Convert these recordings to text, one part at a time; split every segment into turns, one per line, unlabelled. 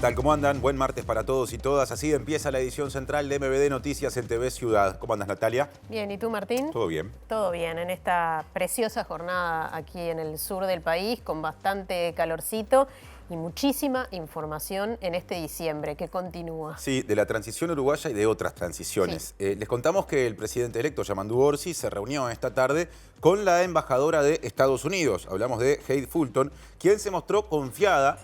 tal? ¿Cómo andan? Buen martes para todos y todas. Así empieza la edición central de MBD Noticias en TV Ciudad. ¿Cómo andas, Natalia?
Bien, ¿y tú, Martín?
Todo bien.
Todo bien, en esta preciosa jornada aquí en el sur del país, con bastante calorcito y muchísima información en este diciembre que continúa.
Sí, de la transición uruguaya y de otras transiciones.
Sí.
Les contamos que el presidente electo, Yamandu Orsi, se reunió esta tarde con la embajadora de Estados Unidos. Hablamos de Heidi Fulton, quien se mostró confiada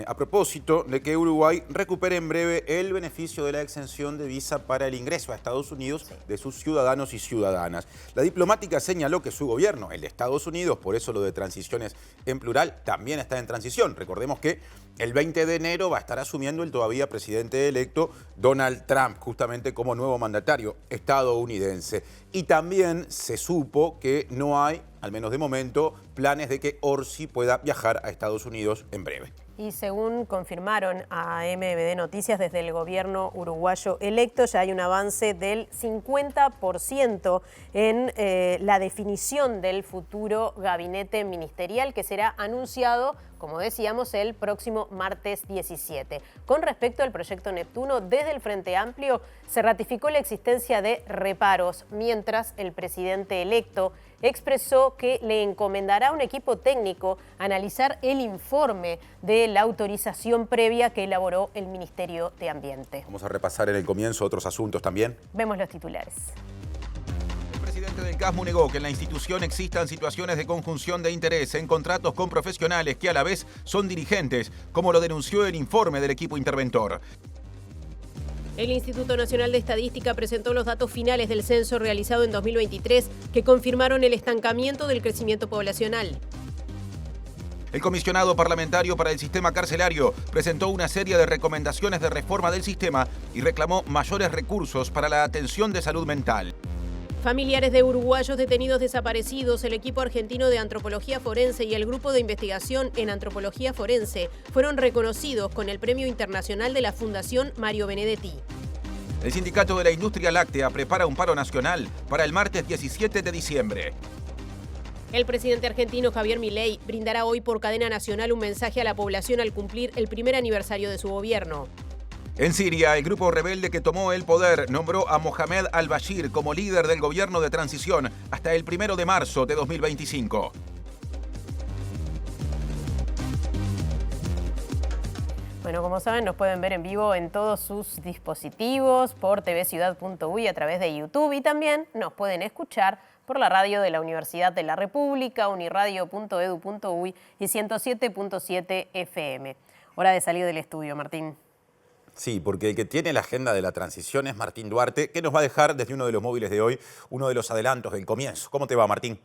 a propósito de que Uruguay recupere en breve el beneficio de la exención de visa para el ingreso a Estados Unidos de sus ciudadanos y ciudadanas. La diplomática señaló que su gobierno, el de Estados Unidos, por eso lo de transiciones en plural, también está en transición. Recordemos que el 20 de enero va a estar asumiendo el todavía presidente electo Donald Trump, justamente como nuevo mandatario estadounidense. Y también se supo que no hay, al menos de momento, planes de que Orsi pueda viajar a Estados Unidos en breve.
Y según confirmaron a MBD Noticias desde el gobierno uruguayo electo, ya hay un avance del 50% en la definición del futuro gabinete ministerial que será anunciado, como decíamos, el próximo martes 17. Con respecto al proyecto Neptuno, desde el Frente Amplio se ratificó la existencia de reparos, mientras el presidente electo expresó que le encomendará a un equipo técnico analizar el informe de la autorización previa que elaboró el Ministerio de Ambiente.
Vamos a repasar en el comienzo otros asuntos también.
Vemos los titulares.
El presidente del CASMU negó que en la institución existan situaciones de conjunción de interés en contratos con profesionales que a la vez son dirigentes, como lo denunció el informe del equipo interventor.
El Instituto Nacional de Estadística presentó los datos finales del censo realizado en 2023 que confirmaron el estancamiento del crecimiento poblacional.
El comisionado parlamentario para el sistema carcelario presentó una serie de recomendaciones de reforma del sistema y reclamó mayores recursos para la atención de salud mental.
Familiares de uruguayos detenidos desaparecidos, el equipo argentino de antropología forense y el grupo de investigación en antropología forense fueron reconocidos con el Premio Internacional de la Fundación Mario Benedetti.
El Sindicato de la Industria Láctea prepara un paro nacional para el martes 17 de diciembre.
El presidente argentino Javier Milei brindará hoy por cadena nacional un mensaje a la población al cumplir el primer aniversario de su gobierno.
En Siria, el grupo rebelde que tomó el poder nombró a Mohamed al-Bashir como líder del gobierno de transición hasta el 1 de marzo de 2025.
Bueno, como saben, nos pueden ver en vivo en todos sus dispositivos por tvciudad.uy a través de YouTube y también nos pueden escuchar por la radio de la Universidad de la República, uniradio.edu.uy y 107.7 FM. Hora de salir del estudio, Martín.
Sí, porque el que tiene la agenda de la transición es Martín Duarte, que nos va a dejar desde uno de los móviles de hoy uno de los adelantos del comienzo. ¿Cómo te va, Martín?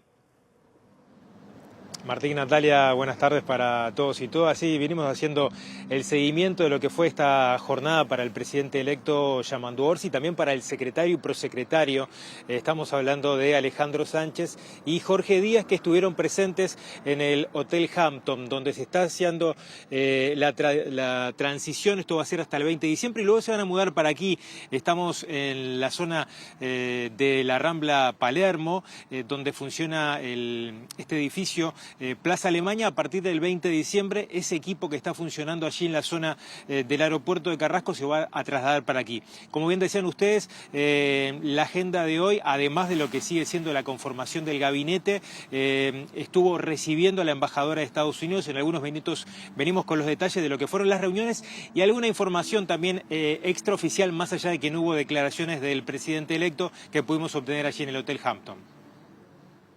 Martín, Natalia, buenas tardes para todos y todas. Sí, venimos haciendo el seguimiento de lo que fue esta jornada para el presidente electo Yamandu Orsi y también para el secretario y prosecretario. Estamos hablando de Alejandro Sánchez y Jorge Díaz, que estuvieron presentes en el Hotel Hampton, donde se está haciendo la transición. Esto va a ser hasta el 20 de diciembre y luego se van a mudar para aquí. Estamos en la zona de la Rambla Palermo, donde funciona este edificio Plaza Alemania. A partir del 20 de diciembre, ese equipo que está funcionando allí en la zona del aeropuerto de Carrasco se va a trasladar para aquí. Como bien decían ustedes, la agenda de hoy, además de lo que sigue siendo la conformación del gabinete, estuvo recibiendo a la embajadora de Estados Unidos. En algunos minutos venimos con los detalles de lo que fueron las reuniones y alguna información también extraoficial, más allá de que no hubo declaraciones del presidente electo, que pudimos obtener allí en el Hotel Hampton.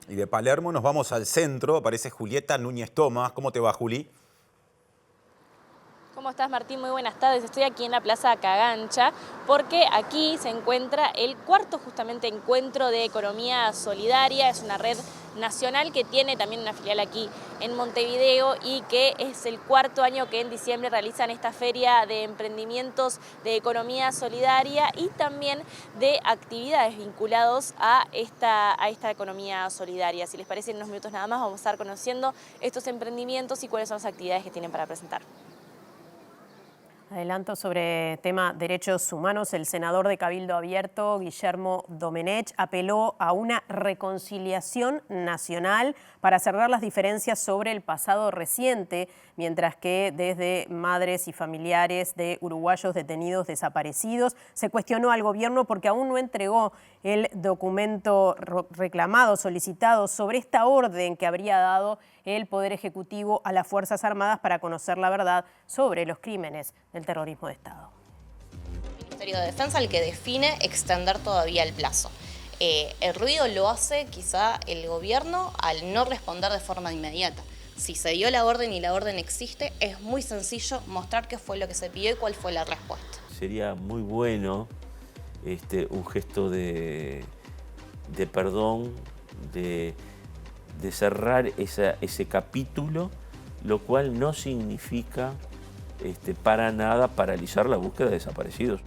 Y de Palermo nos vamos al centro, aparece Julieta Núñez Tomás. ¿Cómo te va, Juli?
¿Cómo estás, Martín? Muy buenas tardes. Estoy aquí en la Plaza Cagancha porque aquí se encuentra el cuarto justamente encuentro de economía solidaria. Es una red nacional que tiene también una filial aquí en Montevideo y que es el cuarto año que en diciembre realizan esta feria de emprendimientos de economía solidaria y también de actividades vinculadas a esta economía solidaria. Si les parece, en unos minutos nada más vamos a estar conociendo estos emprendimientos y cuáles son las actividades que tienen para presentar.
Adelanto sobre tema derechos humanos. El senador de Cabildo Abierto, Guillermo Domenech, apeló a una reconciliación nacional para cerrar las diferencias sobre el pasado reciente, mientras que desde madres y familiares de uruguayos detenidos desaparecidos se cuestionó al gobierno porque aún no entregó el documento reclamado, solicitado sobre esta orden que habría dado el Poder Ejecutivo a las Fuerzas Armadas para conocer la verdad sobre los crímenes del terrorismo de Estado.
El Ministerio de Defensa el que define extender todavía el plazo. El ruido lo hace quizá el gobierno al no responder de forma inmediata. Si se dio la orden y la orden existe, es muy sencillo mostrar qué fue lo que se pidió y cuál fue la respuesta.
Sería muy bueno un gesto de perdón, de cerrar ese capítulo, lo cual no significa para nada paralizar la búsqueda de desaparecidos.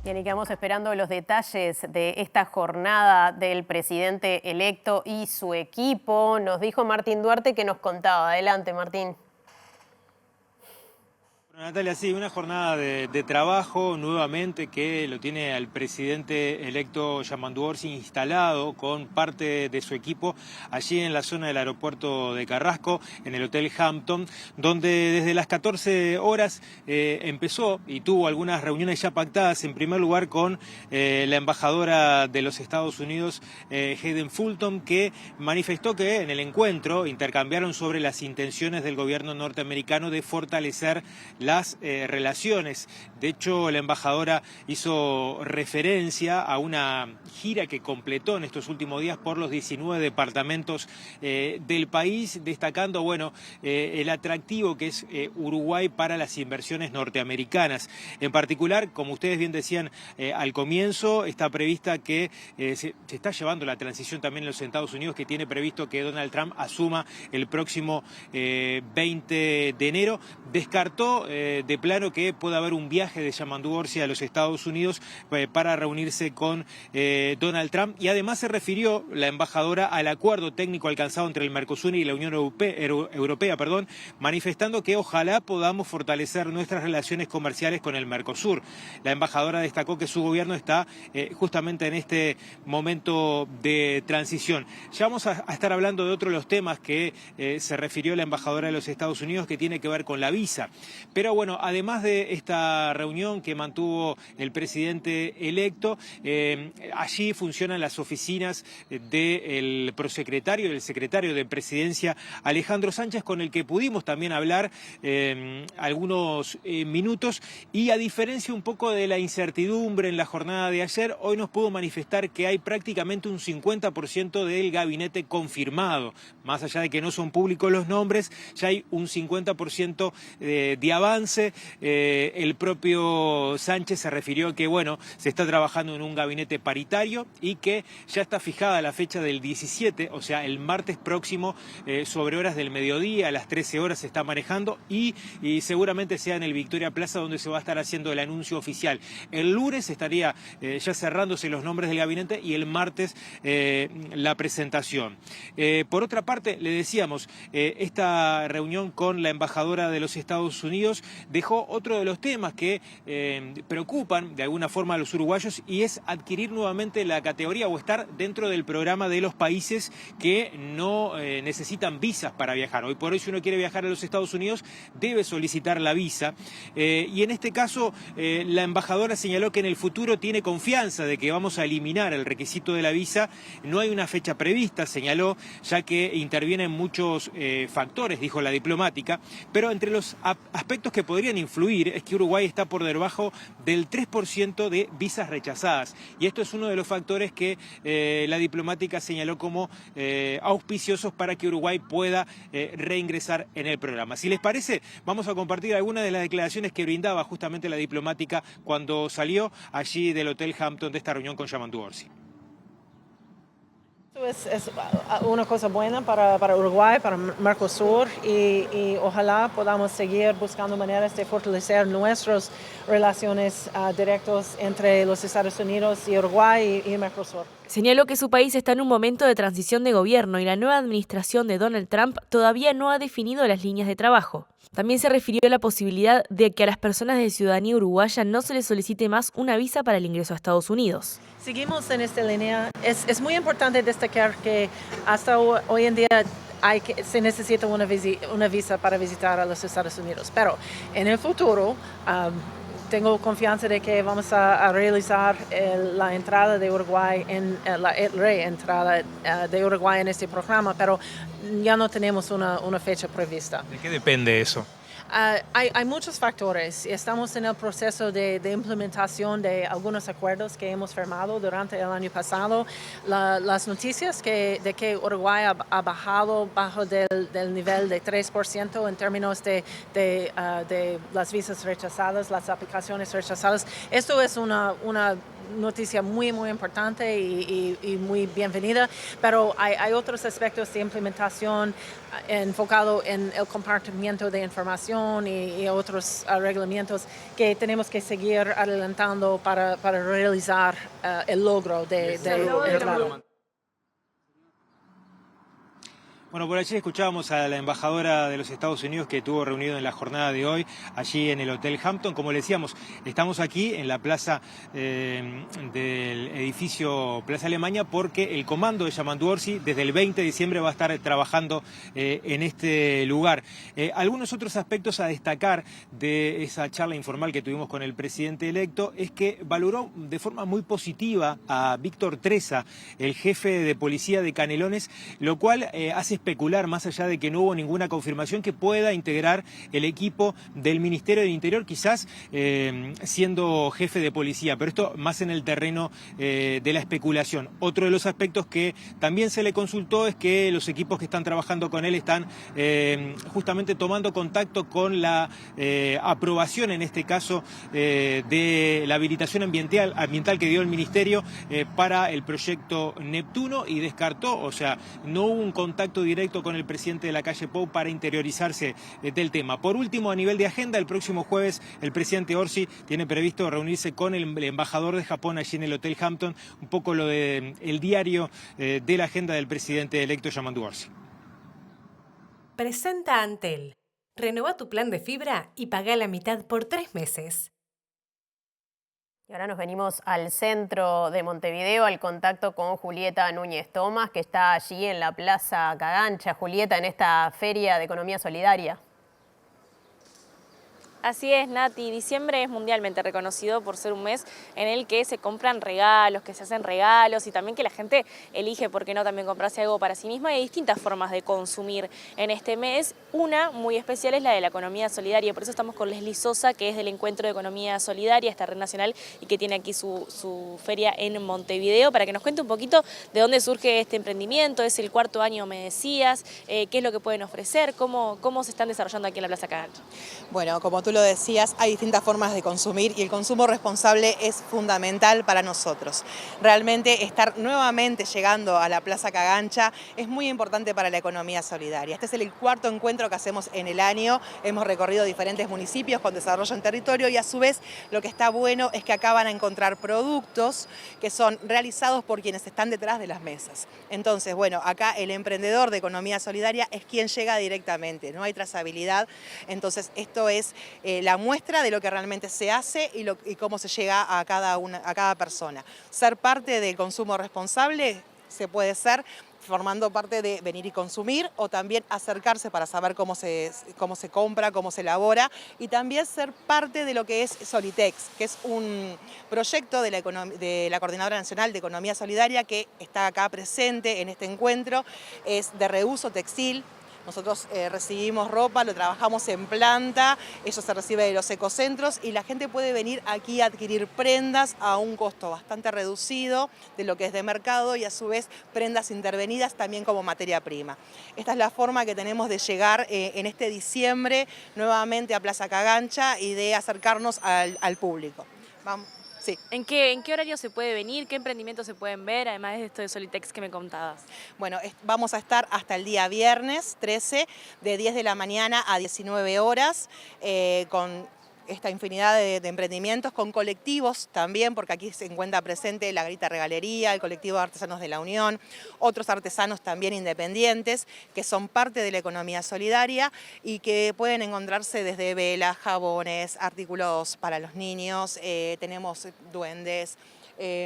Bien, y quedamos esperando los detalles de esta jornada del presidente electo y su equipo. Nos dijo Martín Duarte que nos contaba. Adelante, Martín.
Natalia, sí, una jornada de trabajo nuevamente que lo tiene al presidente electo Yamandu Orsi instalado con parte de su equipo allí en la zona del aeropuerto de Carrasco, en el Hotel Hampton, donde desde las 14 horas empezó y tuvo algunas reuniones ya pactadas, en primer lugar con la embajadora de los Estados Unidos, Hayden Fulton, que manifestó que en el encuentro intercambiaron sobre las intenciones del gobierno norteamericano de fortalecer las relaciones. De hecho, la embajadora hizo referencia a una gira que completó en estos últimos días por los 19 departamentos del país, destacando el atractivo que es Uruguay para las inversiones norteamericanas. En particular, como ustedes bien decían al comienzo, está prevista que se está llevando la transición también en los Estados Unidos, que tiene previsto que Donald Trump asuma el próximo 20 de enero. Descartó de plano que pueda haber un viaje de Yamandu Orsi a los Estados Unidos para reunirse con Donald Trump, y además se refirió la embajadora al acuerdo técnico alcanzado entre el Mercosur y la Unión Europea, manifestando que ojalá podamos fortalecer nuestras relaciones comerciales con el Mercosur. La embajadora destacó que su gobierno está justamente en este momento de transición. Ya vamos a estar hablando de otro de los temas que se refirió la embajadora de los Estados Unidos, que tiene que ver con la visa. Pero bueno, además de esta reunión que mantuvo el presidente electo, allí funcionan las oficinas del prosecretario y del secretario de Presidencia, Alejandro Sánchez, con el que pudimos también hablar algunos minutos, y a diferencia un poco de la incertidumbre en la jornada de ayer, hoy nos pudo manifestar que hay prácticamente un 50% del gabinete confirmado. Más allá de que no son públicos los nombres, ya hay un 50% de avance. El propio Sánchez se refirió que se está trabajando en un gabinete paritario y que ya está fijada la fecha del 17, o sea, el martes próximo, sobre horas del mediodía, a las 13 horas se está manejando, y seguramente sea en el Victoria Plaza donde se va a estar haciendo el anuncio oficial. El lunes estaría ya cerrándose los nombres del gabinete y el martes la presentación. Por otra parte, le decíamos, esta reunión con la embajadora de los Estados Unidos dejó otro de los temas que preocupan de alguna forma a los uruguayos, y es adquirir nuevamente la categoría o estar dentro del programa de los países que no necesitan visas para viajar. Hoy por hoy, si uno quiere viajar a los Estados Unidos, debe solicitar la visa, y en este caso la embajadora señaló que en el futuro tiene confianza de que vamos a eliminar el requisito de la visa. No hay una fecha prevista, señaló, ya que intervienen muchos factores, dijo la diplomática, pero entre los aspectos que podrían influir es que Uruguay está por debajo del 3% de visas rechazadas, y esto es uno de los factores que la diplomática señaló como auspiciosos para que Uruguay pueda reingresar en el programa. Si les parece, vamos a compartir algunas de las declaraciones que brindaba justamente la diplomática cuando salió allí del Hotel Hampton de esta reunión con Yamandu Orsi.
Es una cosa buena para Uruguay, para Mercosur, y ojalá podamos seguir buscando maneras de fortalecer nuestras relaciones directas entre los Estados Unidos y Uruguay y Mercosur.
Señaló que su país está en un momento de transición de gobierno y la nueva administración de Donald Trump todavía no ha definido las líneas de trabajo. También se refirió a la posibilidad de que a las personas de ciudadanía uruguaya no se les solicite más una visa para el ingreso a Estados Unidos.
Seguimos en esta línea. Es muy importante destacar que hasta hoy en día se necesita una visa para visitar a los Estados Unidos, pero en el futuro tengo confianza de que vamos a realizar la entrada de Uruguay, la reentrada de Uruguay en este programa, pero ya no tenemos una fecha prevista.
¿De qué depende eso?
Hay muchos factores. Estamos en el proceso de implementación de algunos acuerdos que hemos firmado durante el año pasado. Las noticias de que Uruguay ha bajado bajo del nivel de 3% en términos de las visas rechazadas, las aplicaciones rechazadas. Esto es una noticia muy importante y muy bienvenida, pero hay otros aspectos de implementación enfocado en el compartimiento de información y otros reglamentos que tenemos que seguir adelantando para realizar el logro de entrada.
Bueno, por allí escuchábamos a la embajadora de los Estados Unidos que estuvo reunido en la jornada de hoy, allí en el Hotel Hampton. Como le decíamos, estamos aquí en la plaza del edificio Plaza Alemania porque el comando de Yamandu Orsi desde el 20 de diciembre va a estar trabajando en este lugar. Algunos otros aspectos a destacar de esa charla informal que tuvimos con el presidente electo es que valoró de forma muy positiva a Víctor Tresa, el jefe de policía de Canelones, lo cual hace especular, más allá de que no hubo ninguna confirmación, que pueda integrar el equipo del Ministerio del Interior, quizás siendo jefe de policía, pero esto más en el terreno de la especulación. Otro de los aspectos que también se le consultó es que los equipos que están trabajando con él están justamente tomando contacto con la aprobación, en este caso, de la habilitación ambiental que dio el Ministerio para el proyecto Neptuno, y descartó, o sea, no hubo un contacto directo con el presidente de la calle Pou para interiorizarse del tema. Por último, a nivel de agenda, el próximo jueves el presidente Orsi tiene previsto reunirse con el embajador de Japón allí en el Hotel Hampton, un poco lo de el diario de la agenda del presidente electo Yamandu Orsi.
Presenta Antel. Renueva tu plan de fibra y paga la mitad por 3 meses.
Y ahora nos venimos al centro de Montevideo, al contacto con Julieta Núñez Tomás, que está allí en la Plaza Cagancha. Julieta, en esta Feria de Economía Solidaria.
Así es, Nati. Diciembre es mundialmente reconocido por ser un mes en el que se compran regalos, que se hacen regalos y también que la gente elige, por qué no, también comprarse algo para sí misma. Hay distintas formas de consumir en este mes. Una muy especial es la de la economía solidaria. Por eso estamos con Leslie Sosa, que es del Encuentro de Economía Solidaria, esta red nacional, y que tiene aquí su feria en Montevideo, para que nos cuente un poquito de dónde surge este emprendimiento. Es el 4º año, me decías. ¿Qué es lo que pueden ofrecer? ¿Cómo se están desarrollando aquí en la Plaza Cagancha?
Bueno, como tú lo decías, hay distintas formas de consumir y el consumo responsable es fundamental para nosotros. Realmente estar nuevamente llegando a la Plaza Cagancha es muy importante para la economía solidaria. Este es el 4º encuentro que hacemos en el año. Hemos recorrido diferentes municipios con desarrollo en territorio y a su vez lo que está bueno es que acá van a encontrar productos que son realizados por quienes están detrás de las mesas. Entonces, bueno, acá el emprendedor de economía solidaria es quien llega directamente, no hay trazabilidad. Entonces, esto es la muestra de lo que realmente se hace y cómo se llega a cada persona. Ser parte del consumo responsable se puede ser formando parte de venir y consumir, o también acercarse para saber cómo se compra, cómo se elabora, y también ser parte de lo que es Solitex, que es un proyecto de la Coordinadora Nacional de Economía Solidaria que está acá presente en este encuentro. Es de reuso textil. Nosotros recibimos ropa, lo trabajamos en planta, eso se recibe de los ecocentros y la gente puede venir aquí a adquirir prendas a un costo bastante reducido de lo que es de mercado y a su vez prendas intervenidas también como materia prima. Esta es la forma que tenemos de llegar en este diciembre nuevamente a Plaza Cagancha y de acercarnos al público. Vamos. Sí.
¿En qué horario se puede venir? ¿Qué emprendimientos se pueden ver, además de esto de Solitex que me contabas?
Bueno, vamos a estar hasta el día viernes 13, de 10 de la mañana a 19 horas, con esta infinidad de emprendimientos con colectivos también, porque aquí se encuentra presente la Grita Regalería, el colectivo de artesanos de la Unión, otros artesanos también independientes que son parte de la economía solidaria y que pueden encontrarse desde velas, jabones, artículos para los niños, tenemos duendes,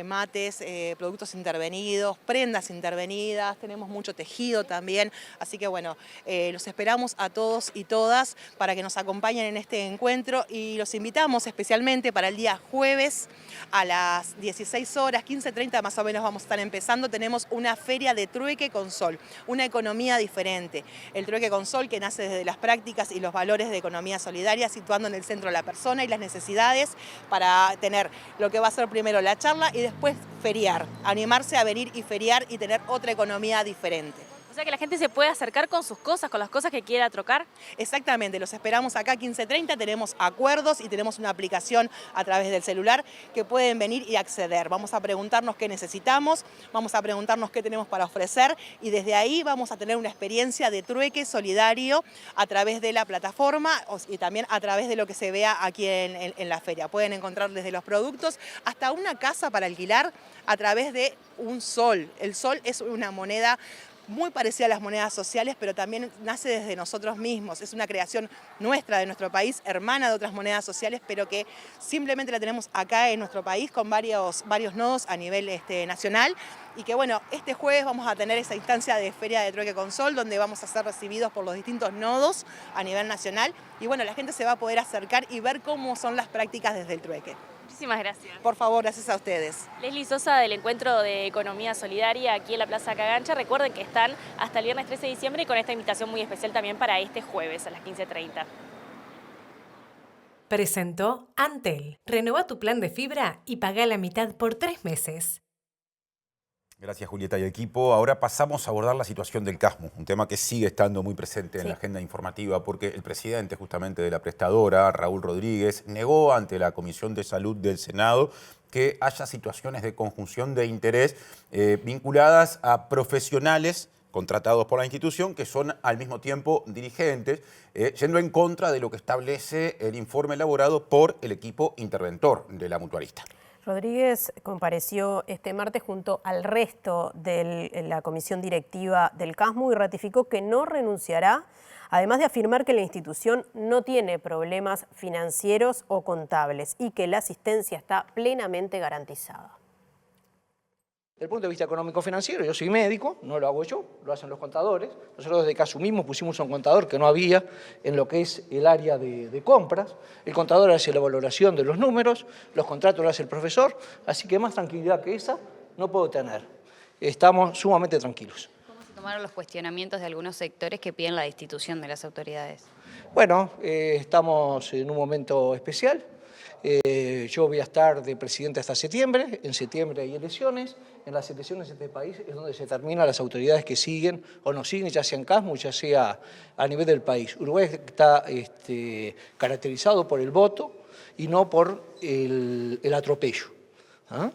mates, productos intervenidos, prendas intervenidas, tenemos mucho tejido también, así que bueno, los esperamos a todos y todas para que nos acompañen en este encuentro y los invitamos especialmente para el día jueves a las 16 horas, 15:30 más o menos vamos a estar empezando, tenemos una feria de trueque con sol, una economía diferente, el trueque con sol que nace desde las prácticas y los valores de economía solidaria, situando en el centro a la persona y las necesidades para tener lo que va a ser primero la charla y después feriar, animarse a venir y feriar y tener otra economía diferente.
O sea que la gente se puede acercar con sus cosas, con las cosas que quiera trocar.
Exactamente, los esperamos acá 15:30, tenemos acuerdos y tenemos una aplicación a través del celular que pueden venir y acceder. Vamos a preguntarnos qué necesitamos, vamos a preguntarnos qué tenemos para ofrecer y desde ahí vamos a tener una experiencia de trueque solidario a través de la plataforma y también a través de lo que se vea aquí en la feria. Pueden encontrar desde los productos hasta una casa para alquilar a través de un sol. El sol es una moneda muy parecida a las monedas sociales, pero también nace desde nosotros mismos. Es una creación nuestra, de nuestro país, hermana de otras monedas sociales, pero que simplemente la tenemos acá en nuestro país con varios nodos a nivel nacional. Y que bueno, este jueves vamos a tener esa instancia de Feria de Trueque con Sol, donde vamos a ser recibidos por los distintos nodos a nivel nacional. Y bueno, la gente se va a poder acercar y ver cómo son las prácticas desde el trueque.
Muchísimas gracias.
Por favor, gracias a ustedes.
Leslie Sosa del Encuentro de Economía Solidaria aquí en la Plaza Cagancha. Recuerden que están hasta el viernes 13 de diciembre y con esta invitación muy especial también para este jueves a las 15:30.
Presentó Antel. Renueva tu plan de fibra y paga la mitad por 3 meses.
Gracias, Julieta y equipo. Ahora pasamos a abordar la situación del CASMU, un tema que sigue estando muy presente en la agenda informativa porque el presidente justamente de la prestadora, Raúl Rodríguez, negó ante la Comisión de Salud del Senado que haya situaciones de conjunción de interés vinculadas a profesionales contratados por la institución que son al mismo tiempo dirigentes, yendo en contra de lo que establece el informe elaborado por el equipo interventor de la mutualista.
Rodríguez compareció este martes junto al resto de la comisión directiva del CASMU y ratificó que no renunciará, además de afirmar que la institución no tiene problemas financieros o contables y que la asistencia está plenamente garantizada.
Desde el punto de vista económico-financiero, yo soy médico, no lo hago yo, lo hacen los contadores. Nosotros desde que asumimos pusimos un contador que no había en lo que es el área de compras. El contador hace la valoración de los números, los contratos lo hace el profesor, así que más tranquilidad que esa no puedo tener. Estamos sumamente tranquilos.
¿Cómo se tomaron los cuestionamientos de algunos sectores que piden la destitución de las autoridades?
Bueno, estamos en un momento especial. Yo voy a estar de presidente hasta septiembre, en septiembre hay elecciones, en las elecciones de este país es donde se determinan las autoridades que siguen o no siguen, ya sea en CASMU, ya sea a nivel del país. Uruguay está caracterizado por el voto y no por el atropello.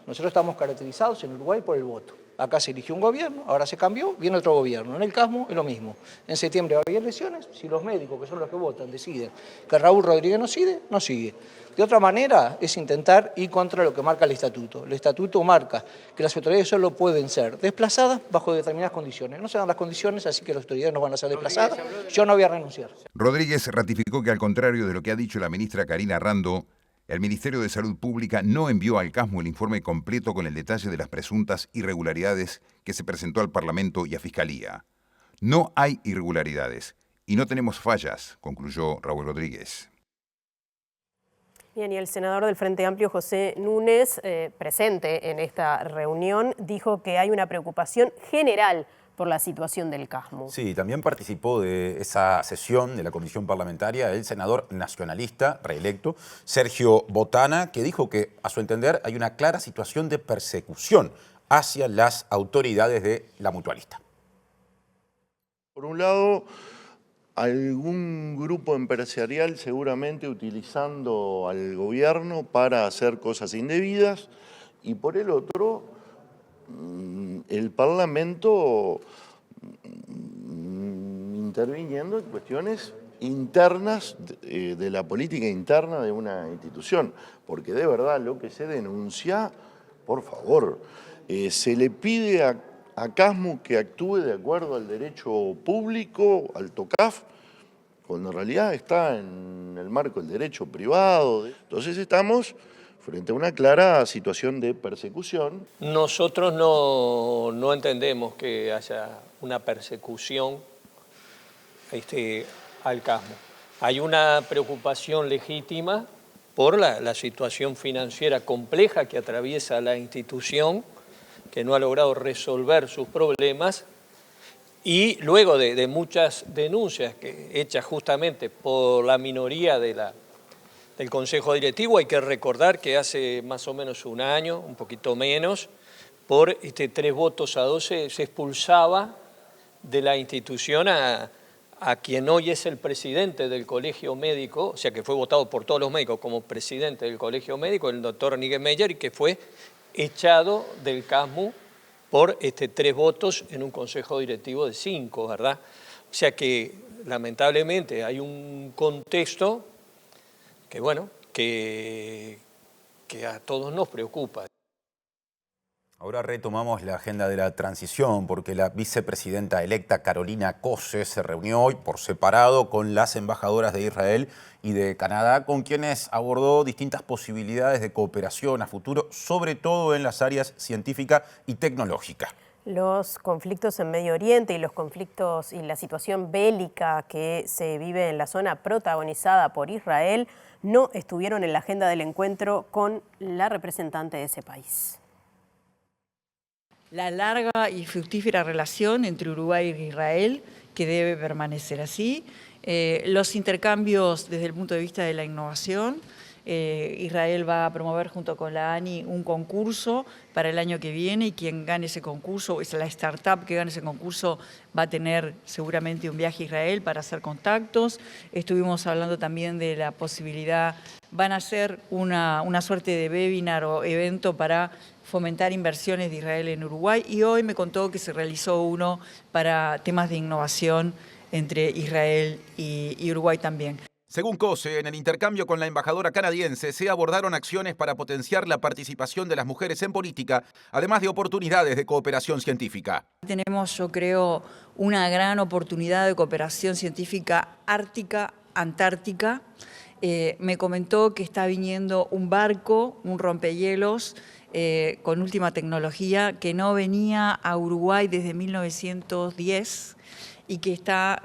Nosotros estamos caracterizados en Uruguay por el voto. Acá se eligió un gobierno, ahora se cambió, viene otro gobierno. En el CASMU es lo mismo. En septiembre va a haber elecciones, si los médicos, que son los que votan, deciden que Raúl Rodríguez no sigue, no sigue. De otra manera es intentar ir contra lo que marca el estatuto. El estatuto marca que las autoridades solo pueden ser desplazadas bajo determinadas condiciones. No se dan las condiciones, así que las autoridades no van a ser desplazadas. Yo no voy a renunciar.
Rodríguez ratificó que al contrario de lo que ha dicho la ministra Karina Rando, el Ministerio de Salud Pública no envió al CASMU el informe completo con el detalle de las presuntas irregularidades que se presentó al Parlamento y a Fiscalía. No hay irregularidades y no tenemos fallas, concluyó Raúl Rodríguez.
Bien, y el senador del Frente Amplio, José Núñez, presente en esta reunión, dijo que hay una preocupación general por la situación del CASMU.
Sí, también participó de esa sesión de la comisión parlamentaria el senador nacionalista reelecto Sergio Botana, que dijo que, a su entender, hay una clara situación de persecución hacia las autoridades de la mutualista.
Por un lado, algún grupo empresarial seguramente utilizando al gobierno para hacer cosas indebidas y por el otro, el Parlamento interviniendo en cuestiones internas de la política interna de una institución, porque de verdad lo que se denuncia, por favor, se le pide a Casmu que actúe de acuerdo al derecho público, al TOCAF, cuando en realidad está en el marco del derecho privado. Entonces estamos frente a una clara situación de persecución.
Nosotros no entendemos que haya una persecución al Casmu. Hay una preocupación legítima por la situación financiera compleja que atraviesa la institución, que no ha logrado resolver sus problemas, y luego de muchas denuncias hechas justamente por la minoría del Consejo Directivo, hay que recordar que hace más o menos un año, un poquito menos, por 3 votos a 12 se expulsaba de la institución a quien hoy es el presidente del Colegio Médico, o sea que fue votado por todos los médicos como presidente del Colegio Médico, el doctor Niggemeier, y que fue echado del Casmu por 3 votos en un consejo directivo de 5, ¿verdad? O sea que lamentablemente hay un contexto que, bueno, que a todos nos preocupa.
Ahora retomamos la agenda de la transición porque la vicepresidenta electa Carolina Cose se reunió hoy por separado con las embajadoras de Israel y de Canadá, con quienes abordó distintas posibilidades de cooperación a futuro, sobre todo en las áreas científica y tecnológica.
Los conflictos en Medio Oriente y los conflictos y la situación bélica que se vive en la zona protagonizada por Israel no estuvieron en la agenda del encuentro con la representante de ese país.
La larga y fructífera relación entre Uruguay e Israel, que debe permanecer así. Los intercambios desde el punto de vista de la innovación. Israel va a promover junto con la ANI un concurso para el año que viene y quien gane ese concurso, es la startup que gane ese concurso, va a tener seguramente un viaje a Israel para hacer contactos. Estuvimos hablando también de la posibilidad, van a hacer una suerte de webinar o evento para fomentar inversiones de Israel en Uruguay y hoy me contó que se realizó uno para temas de innovación entre Israel y Uruguay también.
Según Cose, en el intercambio con la embajadora canadiense se abordaron acciones para potenciar la participación de las mujeres en política, además de oportunidades de cooperación científica.
Tenemos, yo creo, una gran oportunidad de cooperación científica ártica-antártica. Me comentó que está viniendo un barco, un rompehielos, con última tecnología, que no venía a Uruguay desde 1910 y que está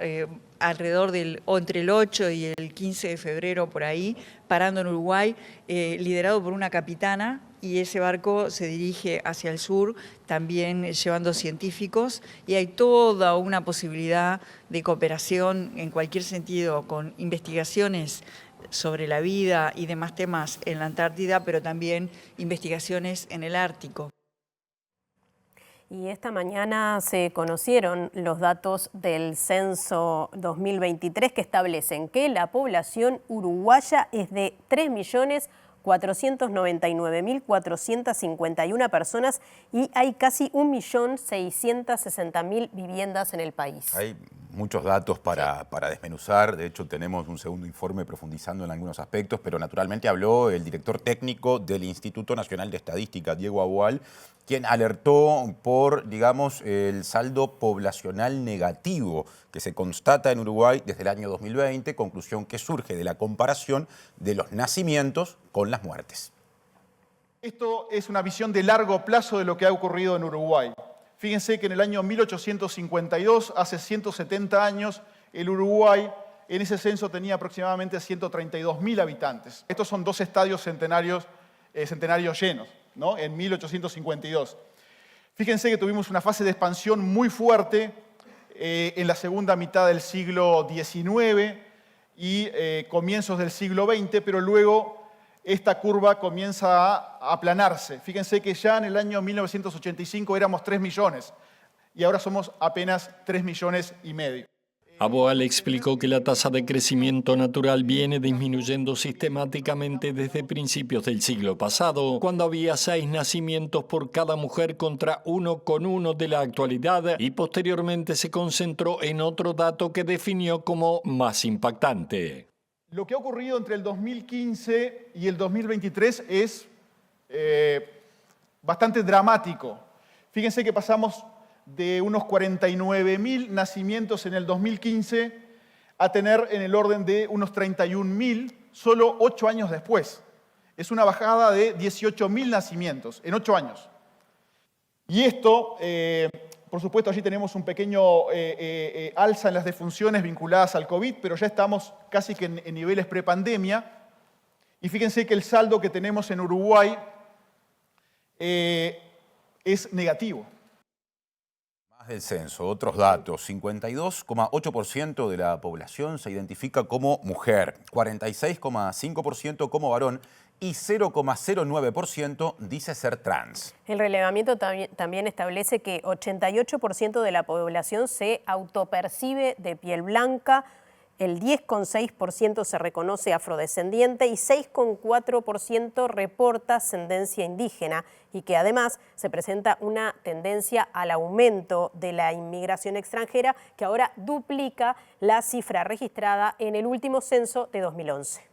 alrededor entre el 8 y el 15 de febrero por ahí, parando en Uruguay, liderado por una capitana, y ese barco se dirige hacia el sur, también llevando científicos, y hay toda una posibilidad de cooperación en cualquier sentido, con investigaciones sobre la vida y demás temas en la Antártida, pero también investigaciones en el Ártico.
Y esta mañana se conocieron los datos del censo 2023 que establecen que la población uruguaya es de 3.499.451 personas y hay casi 1.660.000 viviendas en el país.
Hay muchos datos para desmenuzar, de hecho tenemos un segundo informe profundizando en algunos aspectos, pero naturalmente habló el director técnico del Instituto Nacional de Estadística, Diego Abual, quien alertó por, digamos, el saldo poblacional negativo que se constata en Uruguay desde el año 2020, conclusión que surge de la comparación de los nacimientos con las muertes.
Esto es una visión de largo plazo de lo que ha ocurrido en Uruguay. Fíjense que en el año 1852, hace 170 años, el Uruguay en ese censo tenía aproximadamente 132.000 habitantes. Estos son 2 estadios centenarios llenos, ¿no? En 1852. Fíjense que tuvimos una fase de expansión muy fuerte en la segunda mitad del siglo XIX y comienzos del siglo XX, pero luego esta curva comienza a aplanarse. Fíjense que ya en el año 1985 éramos 3 millones y ahora somos apenas 3,5 millones.
Aboal explicó que la tasa de crecimiento natural viene disminuyendo sistemáticamente desde principios del siglo pasado, cuando había 6 nacimientos por cada mujer contra 1,1 de la actualidad, y posteriormente se concentró en otro dato que definió como más impactante.
Lo que ha ocurrido entre el 2015 y el 2023 es bastante dramático. Fíjense que pasamos de unos 49.000 nacimientos en el 2015 a tener en el orden de unos 31.000 solo 8 años después. Es una bajada de 18.000 nacimientos en 8 años. Y esto, por supuesto, allí tenemos un pequeño alza en las defunciones vinculadas al COVID, pero ya estamos casi que en niveles prepandemia. Y fíjense que el saldo que tenemos en Uruguay es negativo.
Del censo, otros datos, 52,8% de la población se identifica como mujer, 46,5% como varón y 0,09% dice ser trans.
El relevamiento también establece que 88% de la población se autopercibe de piel blanca, el 10,6% se reconoce afrodescendiente y 6,4% reporta ascendencia indígena, y que además se presenta una tendencia al aumento de la inmigración extranjera que ahora duplica la cifra registrada en el último censo de 2011.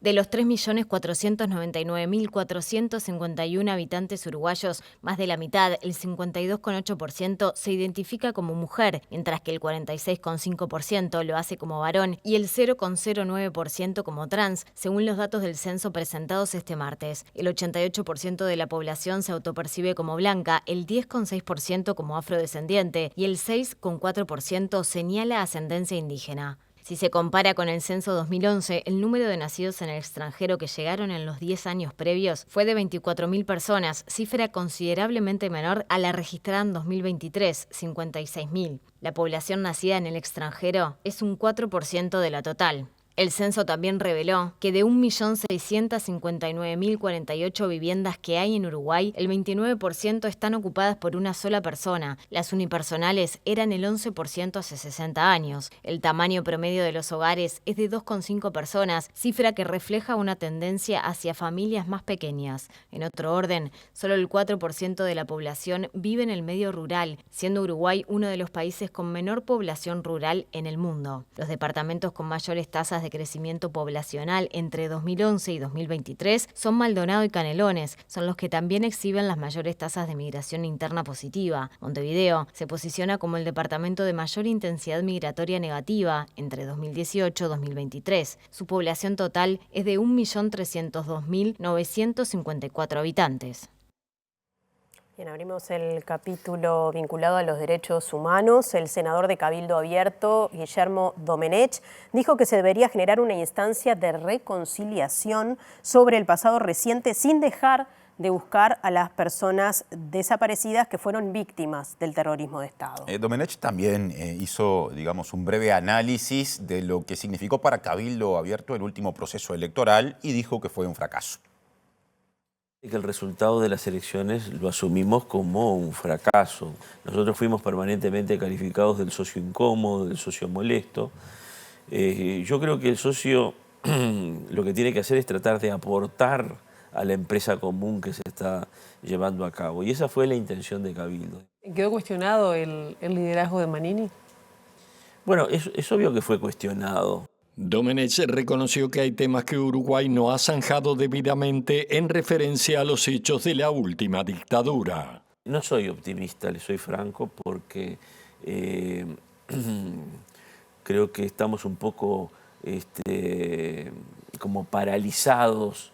De los 3.499.451 habitantes uruguayos, más de la mitad, el 52,8%, se identifica como mujer, mientras que el 46,5% lo hace como varón y el 0,09% como trans, según los datos del censo presentados este martes. El 88% de la población se autopercibe como blanca, el 10,6% como afrodescendiente y el 6,4% señala ascendencia indígena. Si se compara con el censo 2011, el número de nacidos en el extranjero que llegaron en los 10 años previos fue de 24.000 personas, cifra considerablemente menor a la registrada en 2023, 56.000. La población nacida en el extranjero es un 4% de la total. El censo también reveló que de 1.659.048 viviendas que hay en Uruguay, el 29% están ocupadas por una sola persona. Las unipersonales eran el 11% hace 60 años. El tamaño promedio de los hogares es de 2,5 personas, cifra que refleja una tendencia hacia familias más pequeñas. En otro orden, solo el 4% de la población vive en el medio rural, siendo Uruguay uno de los países con menor población rural en el mundo. Los departamentos con mayores tasas de crecimiento poblacional entre 2011 y 2023 son Maldonado y Canelones, son los que también exhiben las mayores tasas de migración interna positiva. Montevideo se posiciona como el departamento de mayor intensidad migratoria negativa entre 2018 y 2023. Su población total es de 1.302.954 habitantes.
Bien, abrimos el capítulo vinculado a los derechos humanos. El senador de Cabildo Abierto, Guillermo Domenech, dijo que se debería generar una instancia de reconciliación sobre el pasado reciente sin dejar de buscar a las personas desaparecidas que fueron víctimas del terrorismo de Estado.
Domenech también hizo, digamos, un breve análisis de lo que significó para Cabildo Abierto el último proceso electoral y dijo que fue un fracaso.
Que el resultado de las elecciones lo asumimos como un fracaso. Nosotros fuimos permanentemente calificados del socio incómodo, del socio molesto. Yo creo que el socio lo que tiene que hacer es tratar de aportar a la empresa común que se está llevando a cabo. Y esa fue la intención de Cabildo.
¿Quedó cuestionado el liderazgo de Manini?
Bueno, es obvio que fue cuestionado.
Domenech reconoció que hay temas que Uruguay no ha zanjado debidamente en referencia a los hechos de la última dictadura.
No soy optimista, le soy franco, porque creo que estamos un poco como paralizados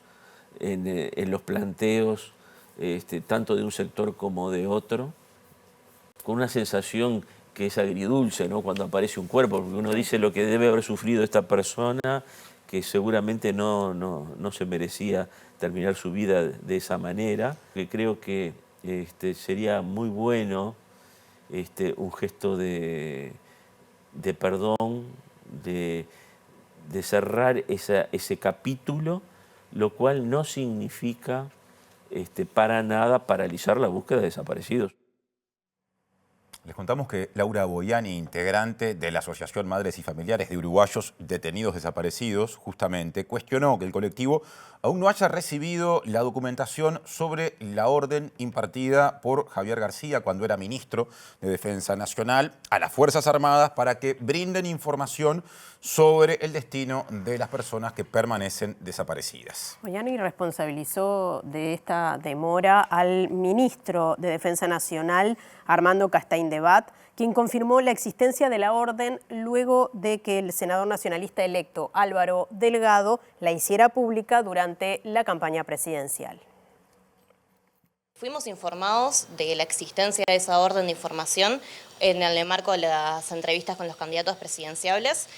en los planteos, tanto de un sector como de otro, con una sensación que es agridulce, ¿no? Cuando aparece un cuerpo, porque uno dice lo que debe haber sufrido esta persona, que seguramente no se merecía terminar su vida de esa manera. Que creo que sería muy bueno un gesto de perdón, de cerrar ese capítulo, lo cual no significa para nada paralizar la búsqueda de desaparecidos.
Les contamos que Laura Boiani, integrante de la Asociación Madres y Familiares de Uruguayos Detenidos Desaparecidos, justamente cuestionó que el colectivo aún no haya recibido la documentación sobre la orden impartida por Javier García cuando era ministro de Defensa Nacional a las Fuerzas Armadas para que brinden información sobre el destino de las personas que permanecen desaparecidas.
Boiani responsabilizó de esta demora al ministro de Defensa Nacional, Armando Castaing-Debat, quien confirmó la existencia de la orden luego de que el senador nacionalista electo Álvaro Delgado la hiciera pública durante la campaña presidencial.
Fuimos informados de la existencia de esa orden de información en el marco de las entrevistas con los candidatos presidenciables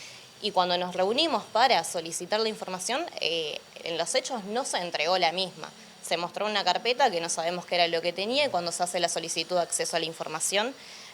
y cuando nos reunimos para solicitar la información, en los hechos no se entregó la misma. Se mostró una carpeta que no sabemos qué era lo que tenía y cuando se hace la solicitud de acceso a la información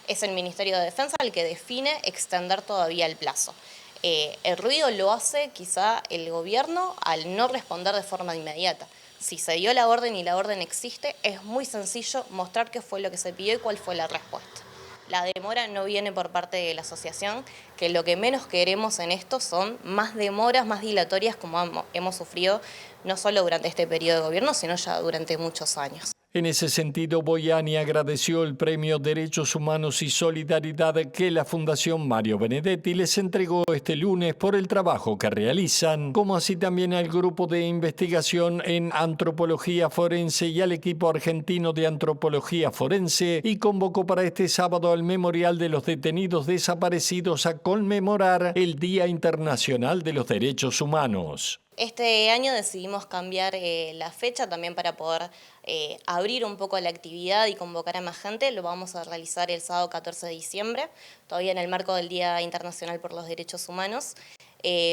es el Ministerio de Defensa el que define extender todavía el plazo. El ruido lo hace quizá el gobierno al no responder de forma inmediata. Si se dio la orden y la orden existe, es muy sencillo mostrar qué fue lo que se pidió y cuál fue la respuesta. La demora no viene por parte de la asociación, que lo que menos queremos en esto son más demoras, más dilatorias como hemos sufrido no solo durante este periodo de gobierno, sino ya durante muchos años.
En ese sentido, Boiani agradeció el Premio Derechos Humanos y Solidaridad que la Fundación Mario Benedetti les entregó este lunes por el trabajo que realizan, como así también al Grupo de Investigación en Antropología Forense y al equipo argentino de Antropología Forense, y convocó para este sábado al Memorial de los Detenidos Desaparecidos a conmemorar el Día Internacional de los Derechos Humanos.
Este año decidimos cambiar la fecha también para poder abrir un poco la actividad y convocar a más gente. Lo vamos a realizar el sábado 14 de diciembre, todavía en el marco del Día Internacional por los Derechos Humanos.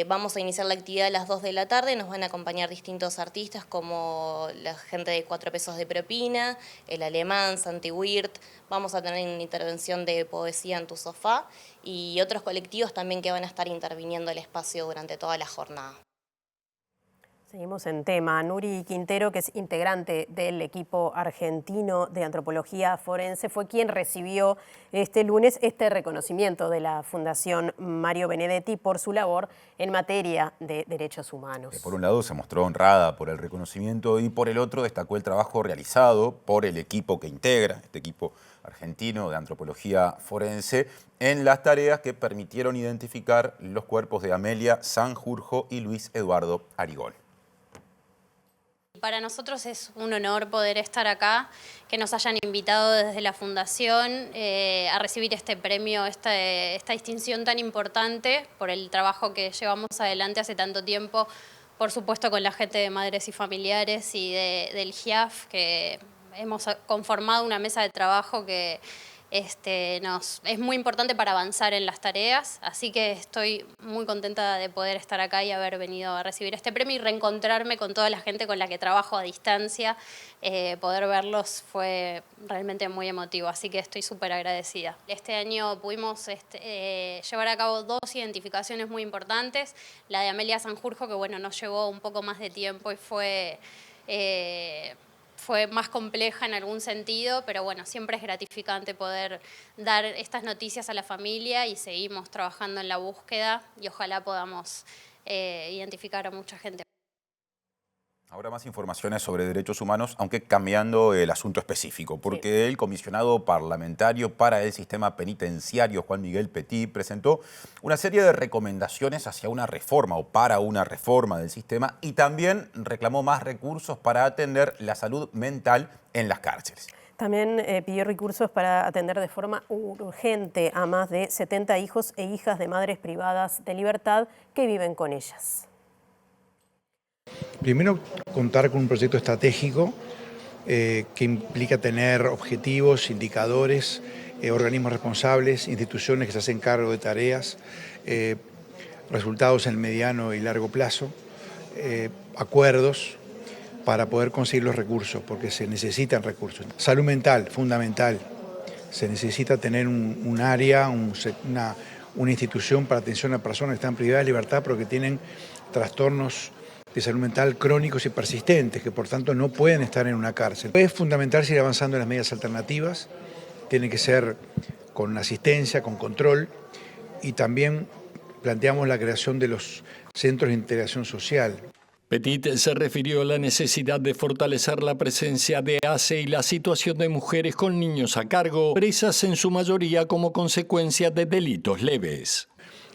Vamos a iniciar la actividad a las 2 de la tarde, nos van a acompañar distintos artistas como la gente de 4 pesos de propina, el Alemán, Santi Wirt, vamos a tener una intervención de poesía en tu sofá y otros colectivos también que van a estar interviniendo el espacio durante toda la jornada.
Seguimos en tema. Nuri Quintero, que es integrante del equipo argentino de antropología forense, fue quien recibió este lunes este reconocimiento de la Fundación Mario Benedetti por su labor en materia de derechos humanos.
Por un lado se mostró honrada por el reconocimiento y por el otro destacó el trabajo realizado por el equipo que integra, este equipo argentino de antropología forense, en las tareas que permitieron identificar los cuerpos de Amelia Sanjurjo y Luis Eduardo Arigol.
Para nosotros es un honor poder estar acá, que nos hayan invitado desde la Fundación a recibir este premio, esta distinción tan importante por el trabajo que llevamos adelante hace tanto tiempo, por supuesto con la gente de Madres y Familiares y del GIAF, que hemos conformado una mesa de trabajo que es muy importante para avanzar en las tareas, así que estoy muy contenta de poder estar acá y haber venido a recibir este premio y reencontrarme con toda la gente con la que trabajo a distancia. Poder verlos fue realmente muy emotivo, así que estoy súper agradecida. Este año pudimos llevar a cabo 2 identificaciones muy importantes, la de Amelia Sanjurjo, que bueno, nos llevó un poco más de tiempo y fue más compleja en algún sentido, pero bueno, siempre es gratificante poder dar estas noticias a la familia y seguimos trabajando en la búsqueda y ojalá podamos identificar a mucha gente.
Ahora más informaciones sobre derechos humanos, aunque cambiando el asunto específico, porque el comisionado parlamentario para el sistema penitenciario, Juan Miguel Petit, presentó una serie de recomendaciones hacia una reforma o para una reforma del sistema y también reclamó más recursos para atender la salud mental en las cárceles.
También pidió recursos para atender de forma urgente a más de 70 hijos e hijas de madres privadas de libertad que viven con ellas.
Primero, contar con un proyecto estratégico que implica tener objetivos, indicadores, organismos responsables, instituciones que se hacen cargo de tareas, resultados en mediano y largo plazo, acuerdos para poder conseguir los recursos, porque se necesitan recursos. Salud mental, fundamental. Se necesita tener un área, una institución para atención a personas que están privadas de libertad pero que tienen trastornos de salud mental crónicos y persistentes, que por tanto no pueden estar en una cárcel. Es fundamental seguir avanzando en las medidas alternativas, tiene que ser con asistencia, con control, y también planteamos la creación de los centros de integración social.
Petit se refirió a la necesidad de fortalecer la presencia de ACE y la situación de mujeres con niños a cargo, presas en su mayoría como consecuencia de delitos leves.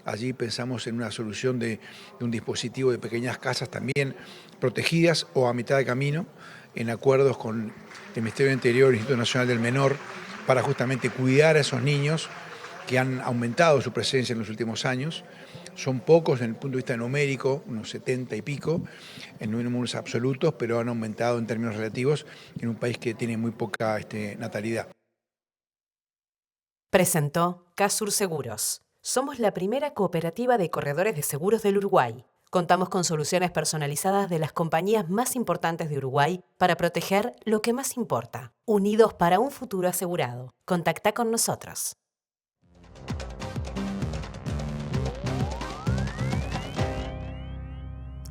Allí pensamos en una solución de un dispositivo de pequeñas casas también protegidas o a mitad de camino, en acuerdos con el Ministerio del Interior y el Instituto Nacional del Menor, para justamente cuidar a esos niños que han aumentado su presencia en los últimos años. Son pocos desde el punto de vista numérico, unos 70 y pico, en números absolutos, pero han aumentado en términos relativos en un país que tiene muy poca natalidad.
Presentó Casur Seguros. Somos la primera cooperativa de corredores de seguros del Uruguay. Contamos con soluciones personalizadas de las compañías más importantes de Uruguay para proteger lo que más importa. Unidos para un futuro asegurado. Contacta con nosotros.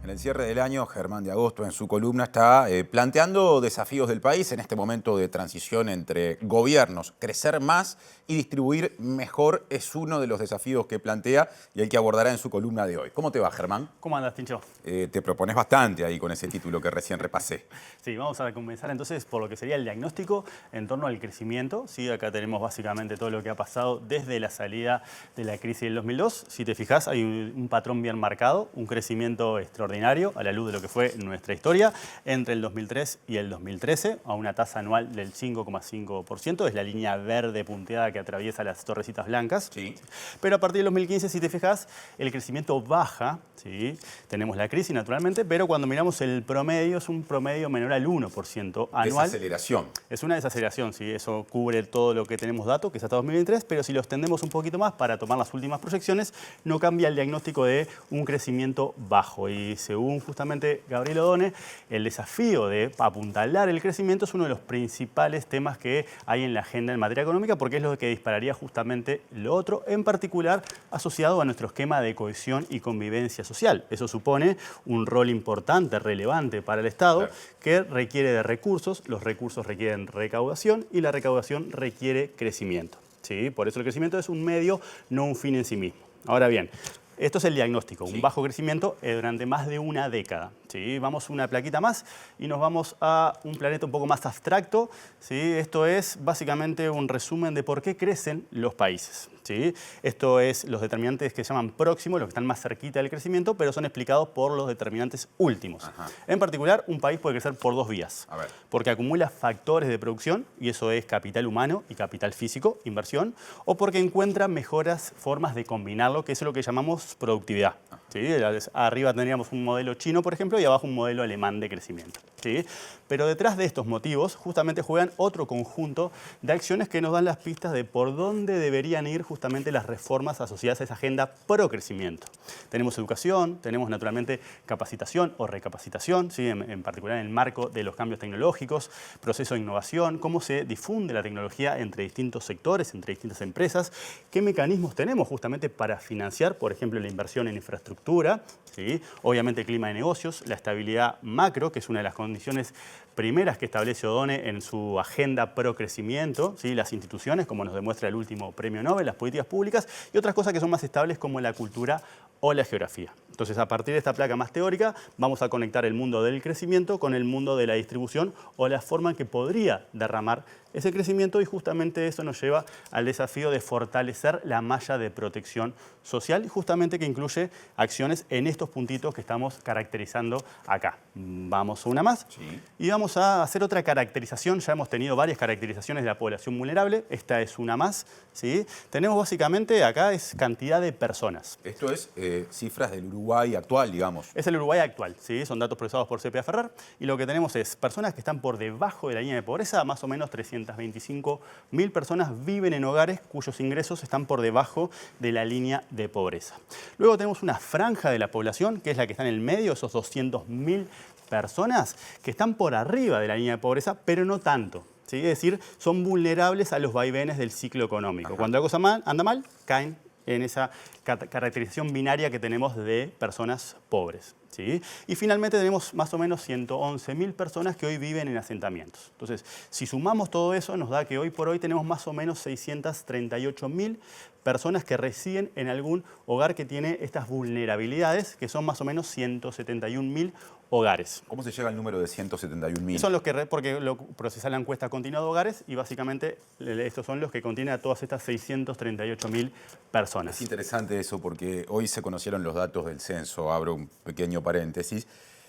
En el cierre del año, Germán de Agosto en su columna está planteando desafíos del país en este momento de transición entre gobiernos. Crecer más y distribuir mejor es uno de los desafíos que plantea y el que abordará en su columna de hoy. ¿Cómo te va, Germán?
¿Cómo andas, Tincho?
Te propones bastante ahí con ese título que recién repasé.
Sí, vamos a comenzar entonces por lo que sería el diagnóstico en torno al crecimiento. Sí, acá tenemos básicamente todo lo que ha pasado desde la salida de la crisis del 2002. Si te fijas, hay un patrón bien marcado, un crecimiento extraordinario a la luz de lo que fue nuestra historia entre el 2003 y el 2013 a una tasa anual del 5,5%. Es la línea verde punteada que atraviesa las torrecitas blancas. Sí. Pero a partir del 2015, si te fijas, el crecimiento baja. ¿Sí? Tenemos la crisis, naturalmente, pero cuando miramos el promedio, es un promedio menor al 1% anual.
Desaceleración.
Es una desaceleración, sí. Eso cubre todo lo que tenemos datos, que es hasta 2023, pero si lo extendemos un poquito más para tomar las últimas proyecciones, no cambia el diagnóstico de un crecimiento bajo. Y según justamente Gabriel Odone, el desafío de apuntalar el crecimiento es uno de los principales temas que hay en la agenda en materia económica, porque es lo que dispararía justamente lo otro, en particular asociado a nuestro esquema de cohesión y convivencia social. Eso supone un rol importante, relevante para el Estado, claro, que requiere de recursos, los recursos requieren recaudación y la recaudación requiere crecimiento. ¿Sí? Por eso el crecimiento es un medio, no un fin en sí mismo. Ahora bien, esto es el diagnóstico, un bajo crecimiento durante más de una década. ¿Sí? Vamos una plaquita más y nos vamos a un planeta un poco más abstracto. ¿Sí? Esto es básicamente un resumen de por qué crecen los países. ¿Sí? Esto es los determinantes que se llaman próximos, los que están más cerquita del crecimiento, pero son explicados por los determinantes últimos. Ajá. En particular, un país puede crecer por dos vías. A ver. Porque acumula factores de producción, y eso es capital humano y capital físico, inversión, o porque encuentra mejores formas de combinarlo, que es lo que llamamos productividad. ¿Sí? Arriba tendríamos un modelo chino, por ejemplo, y abajo un modelo alemán de crecimiento. ¿Sí? Pero detrás de estos motivos justamente juegan otro conjunto de acciones que nos dan las pistas de por dónde deberían ir justamente las reformas asociadas a esa agenda pro crecimiento. Tenemos educación, tenemos naturalmente capacitación o recapacitación, ¿sí? en particular en el marco de los cambios tecnológicos, proceso de innovación, cómo se difunde la tecnología entre distintos sectores, entre distintas empresas, qué mecanismos tenemos justamente para financiar, por ejemplo, la inversión en infraestructura, ¿sí? Obviamente el clima de negocios, la estabilidad macro, que es una de las condiciones primeras que establece Odone en su agenda pro crecimiento, ¿sí? Las instituciones, como nos demuestra el último premio Nobel, las políticas públicas y otras cosas que son más estables como la cultura o la geografía. Entonces, a partir de esta placa más teórica, vamos a conectar el mundo del crecimiento con el mundo de la distribución o la forma en que podría derramar ese crecimiento, y justamente eso nos lleva al desafío de fortalecer la malla de protección social, justamente que incluye acciones en estos puntitos que estamos caracterizando acá. Vamos a una más. Sí. Y vamos a hacer otra caracterización. Ya hemos tenido varias caracterizaciones de la población vulnerable. Esta es una más. ¿Sí? Tenemos básicamente acá es cantidad de personas.
Esto es cifras del Uruguay actual, digamos.
Es el Uruguay actual, ¿sí? Son datos procesados por CPA Ferrer. Y lo que tenemos es personas que están por debajo de la línea de pobreza. Más o menos 325.000 personas viven en hogares cuyos ingresos están por debajo de la línea de pobreza. Luego tenemos una franja de la población, que es la que está en el medio, esos 200.000 personas que están por arriba de la línea de pobreza, pero no tanto. ¿Sí? Es decir, son vulnerables a los vaivenes del ciclo económico. Ajá. Cuando la cosa anda mal, caen en esa caracterización binaria que tenemos de personas pobres. ¿sí? Y finalmente tenemos más o menos 111.000 personas que hoy viven en asentamientos. Entonces, si sumamos todo eso, nos da que hoy por hoy tenemos más o menos 638.000 personas que residen en algún hogar que tiene estas vulnerabilidades, que son más o menos 171.000 hogares.
¿Cómo se llega al número de 171.000?
Son los que, porque lo procesa la encuesta continua de hogares y básicamente estos son los que contienen a todas estas 638.000 personas.
Es interesante eso porque hoy se conocieron los datos del censo, abro un pequeño paréntesis,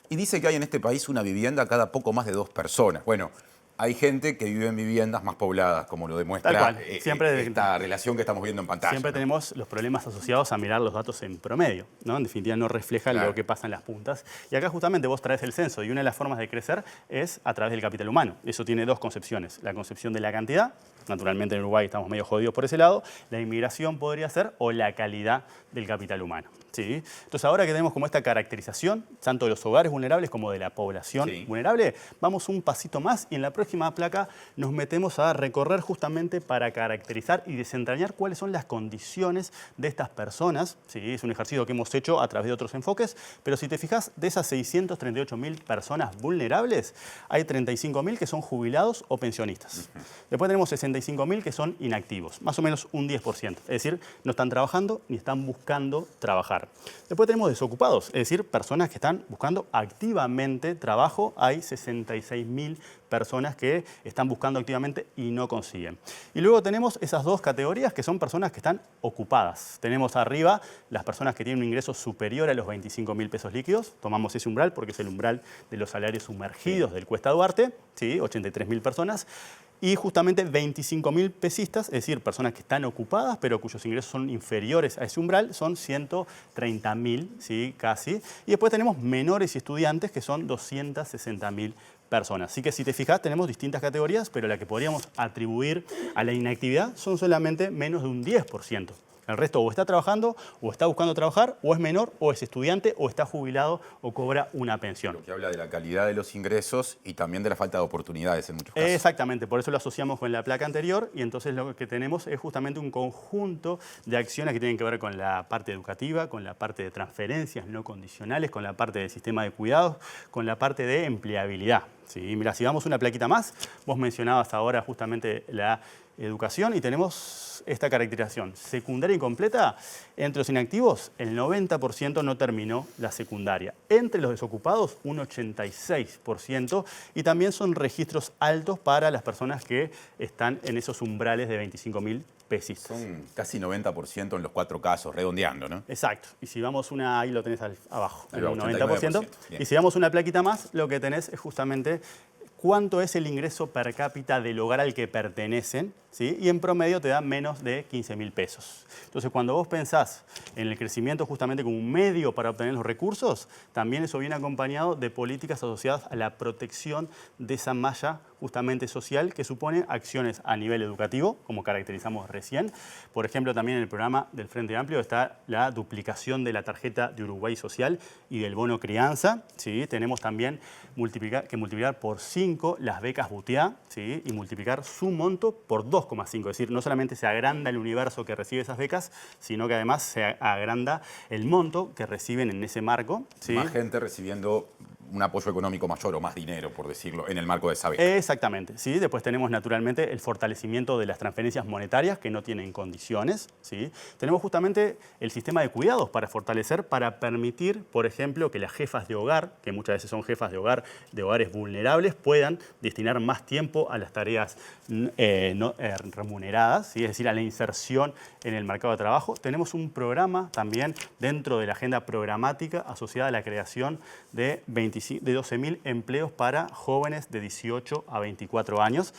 y dice que hay en este país una vivienda cada poco más de 2 personas. Bueno, hay gente que vive en viviendas más pobladas, como lo demuestra esta relación que estamos viendo en pantalla.
Siempre tenemos los problemas asociados a mirar los datos en promedio, ¿no? En definitiva no refleja lo que pasa en las puntas. Y acá justamente vos traes el censo y una de las formas de crecer es a través del capital humano. Eso tiene 2 concepciones. La concepción de la cantidad, naturalmente en Uruguay estamos medio jodidos por ese lado, la inmigración podría ser, o la calidad del capital humano. ¿Sí? Entonces ahora que tenemos como esta caracterización, tanto de los hogares vulnerables como de la población vulnerable, vamos un pasito más y en la próxima placa nos metemos a recorrer justamente para caracterizar y desentrañar cuáles son las condiciones de estas personas. ¿Sí? Es un ejercicio que hemos hecho a través de otros enfoques, pero si te fijas, de esas 638.000 personas vulnerables, hay 35.000 que son jubilados o pensionistas. Después tenemos 65.000 que son inactivos, más o menos un 10%. Es decir, no están trabajando ni están buscando trabajar. Después tenemos desocupados, es decir, personas que están buscando activamente trabajo. Hay 66.000 personas que están buscando activamente y no consiguen. Y luego tenemos esas 2 categorías que son personas que están ocupadas. Tenemos arriba las personas que tienen un ingreso superior a los 25.000 pesos líquidos. Tomamos ese umbral porque es el umbral de los salarios sumergidos del Cuesta Duarte, ¿sí? 83.000 personas. Y justamente 25.000 pesistas, es decir, personas que están ocupadas pero cuyos ingresos son inferiores a ese umbral, son 130.000, ¿sí? Casi. Y después tenemos menores y estudiantes que son 260.000 personas. Así que si te fijas, tenemos distintas categorías, pero la que podríamos atribuir a la inactividad son solamente menos de un 10%. El resto o está trabajando, o está buscando trabajar, o es menor, o es estudiante, o está jubilado, o cobra una pensión.
Lo que habla de la calidad de los ingresos y también de la falta de oportunidades en muchos casos.
Exactamente, por eso lo asociamos con la placa anterior y entonces lo que tenemos es justamente un conjunto de acciones que tienen que ver con la parte educativa, con la parte de transferencias no condicionales, con la parte del sistema de cuidados, con la parte de empleabilidad. ¿Sí? Mira, si damos una plaquita más, vos mencionabas ahora justamente la educación y tenemos esta caracterización. Secundaria incompleta, entre los inactivos el 90% no terminó la secundaria. Entre los desocupados un 86% y también son registros altos para las personas que están en esos umbrales de 25.000 pesistas.
Son casi 90% en los 4 casos, redondeando, ¿no?
Exacto. Y si vamos una, ahí lo tenés abajo, el
89%.
Y si damos una plaquita más, lo que tenés es justamente cuánto es el ingreso per cápita del hogar al que pertenecen, ¿sí? Y en promedio te da menos de 15.000 pesos. Entonces, cuando vos pensás en el crecimiento justamente como un medio para obtener los recursos, también eso viene acompañado de políticas asociadas a la protección de esa malla justamente social que supone acciones a nivel educativo, como caracterizamos recién. Por ejemplo, también en el programa del Frente Amplio está la duplicación de la tarjeta de Uruguay Social y del bono crianza, ¿sí? Tenemos también que multiplicar por 5 las becas BUTEA, ¿sí? Y multiplicar su monto por 2,5. Es decir, no solamente se agranda el universo que recibe esas becas, sino que además se agranda el monto que reciben en ese marco, ¿sí?
Más gente recibiendo un apoyo económico mayor o más dinero, por decirlo, en el marco de esa beca.
Exactamente, ¿sí? Después tenemos naturalmente el fortalecimiento de las transferencias monetarias que no tienen condiciones, ¿sí? Tenemos justamente el sistema de cuidados para fortalecer, para permitir, por ejemplo, que las jefas de hogar, que muchas veces son jefas de hogar de hogares vulnerables, puedan destinar más tiempo a las tareas remuneradas, ¿sí? Es decir, a la inserción en el mercado de trabajo. Tenemos un programa también dentro de la agenda programática asociada a la creación de 12.000 empleos para jóvenes de 18 a 24 años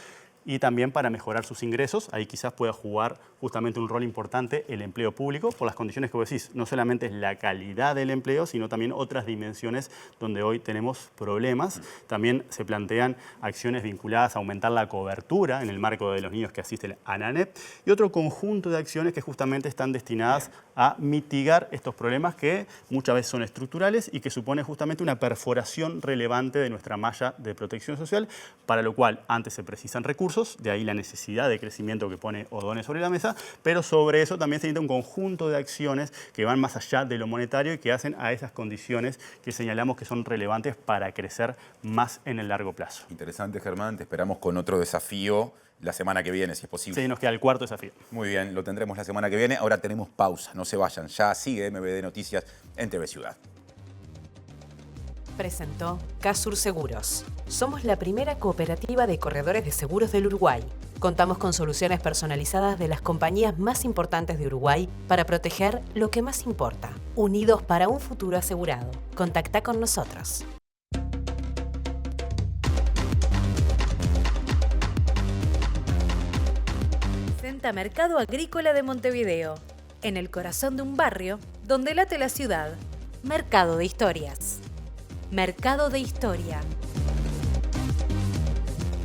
y también para mejorar sus ingresos. Ahí quizás pueda jugar justamente un rol importante el empleo público por las condiciones que vos decís. No solamente es la calidad del empleo, sino también otras dimensiones donde hoy tenemos problemas. También se plantean acciones vinculadas a aumentar la cobertura en el marco de los niños que asisten a la ANEP y otro conjunto de acciones que justamente están destinadas a mitigar estos problemas que muchas veces son estructurales y que supone justamente una perforación relevante de nuestra malla de protección social, para lo cual antes se precisan recursos recursos, de ahí la necesidad de crecimiento que pone O'Donnell sobre la mesa, pero sobre eso también se necesita un conjunto de acciones que van más allá de lo monetario y que hacen a esas condiciones que señalamos que son relevantes para crecer más en el largo plazo.
Interesante, Germán. Te esperamos con otro desafío la semana que viene, si es posible.
Sí, nos queda el cuarto desafío.
Muy bien, lo tendremos la semana que viene. Ahora tenemos pausa, no se vayan. Ya sigue MBD Noticias en TV Ciudad.
Presentó Casur Seguros. Somos la primera cooperativa de corredores de seguros del Uruguay. Contamos con soluciones personalizadas de las compañías más importantes de Uruguay para proteger lo que más importa. Unidos para un futuro asegurado. Contacta con nosotros.
Presenta Mercado Agrícola de Montevideo, en el corazón de un barrio donde late la ciudad. Mercado de Historias. Mercado de Historia.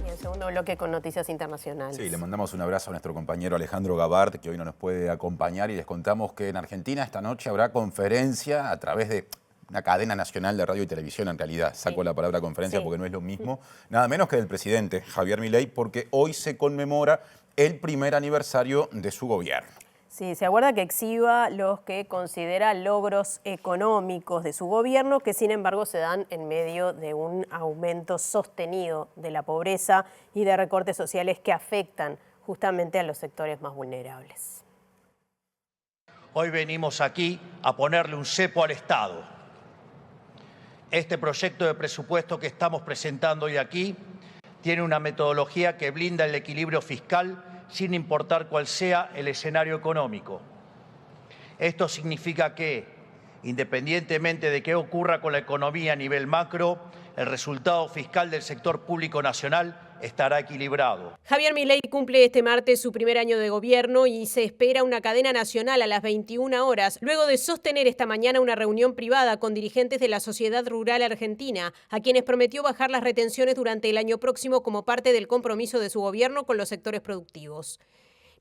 Y el segundo bloque con noticias internacionales.
Sí, le mandamos un abrazo a nuestro compañero Alejandro Gabart, que hoy no nos puede acompañar, y les contamos que en Argentina esta noche habrá conferencia a través de una cadena nacional de radio y televisión, en realidad. Saco la palabra conferencia porque no es lo mismo. Nada menos que del presidente Javier Milei, porque hoy se conmemora el primer aniversario de su gobierno.
Sí, se aguarda que exhiba los que considera logros económicos de su gobierno, que sin embargo se dan en medio de un aumento sostenido de la pobreza y de recortes sociales que afectan justamente a los sectores más vulnerables.
Hoy venimos aquí a ponerle un cepo al Estado. Este proyecto de presupuesto que estamos presentando hoy aquí tiene una metodología que blinda el equilibrio fiscal sin importar cuál sea el escenario económico. Esto significa que, independientemente de qué ocurra con la economía a nivel macro, el resultado fiscal del sector público nacional estará equilibrado.
Javier Milei cumple este martes su primer año de gobierno y se espera una cadena nacional a las 21 horas, luego de sostener esta mañana una reunión privada con dirigentes de la sociedad rural argentina, a quienes prometió bajar las retenciones durante el año próximo como parte del compromiso de su gobierno con los sectores productivos.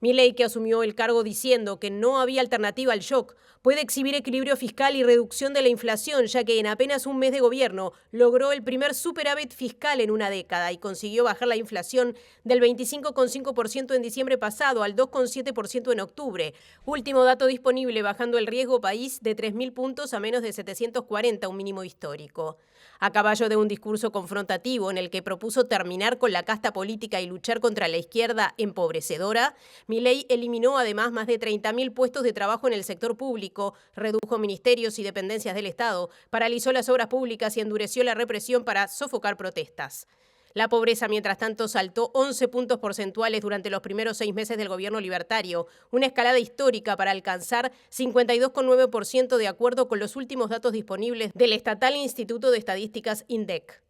Milei, que asumió el cargo diciendo que no había alternativa al shock, puede exhibir equilibrio fiscal y reducción de la inflación, ya que en apenas un mes de gobierno logró el primer superávit fiscal en una década y consiguió bajar la inflación del 25,5% en diciembre pasado al 2,7% en octubre. Último dato disponible, bajando el riesgo país de 3.000 puntos a menos de 740, un mínimo histórico. A caballo de un discurso confrontativo en el que propuso terminar con la casta política y luchar contra la izquierda empobrecedora, Milei eliminó además más de 30.000 puestos de trabajo en el sector público, redujo ministerios y dependencias del Estado, paralizó las obras públicas y endureció la represión para sofocar protestas. La pobreza, mientras tanto, saltó 11 puntos porcentuales durante los primeros 6 meses del gobierno libertario, una escalada histórica para alcanzar 52,9% de acuerdo con los últimos datos disponibles del estatal Instituto de Estadísticas INDEC.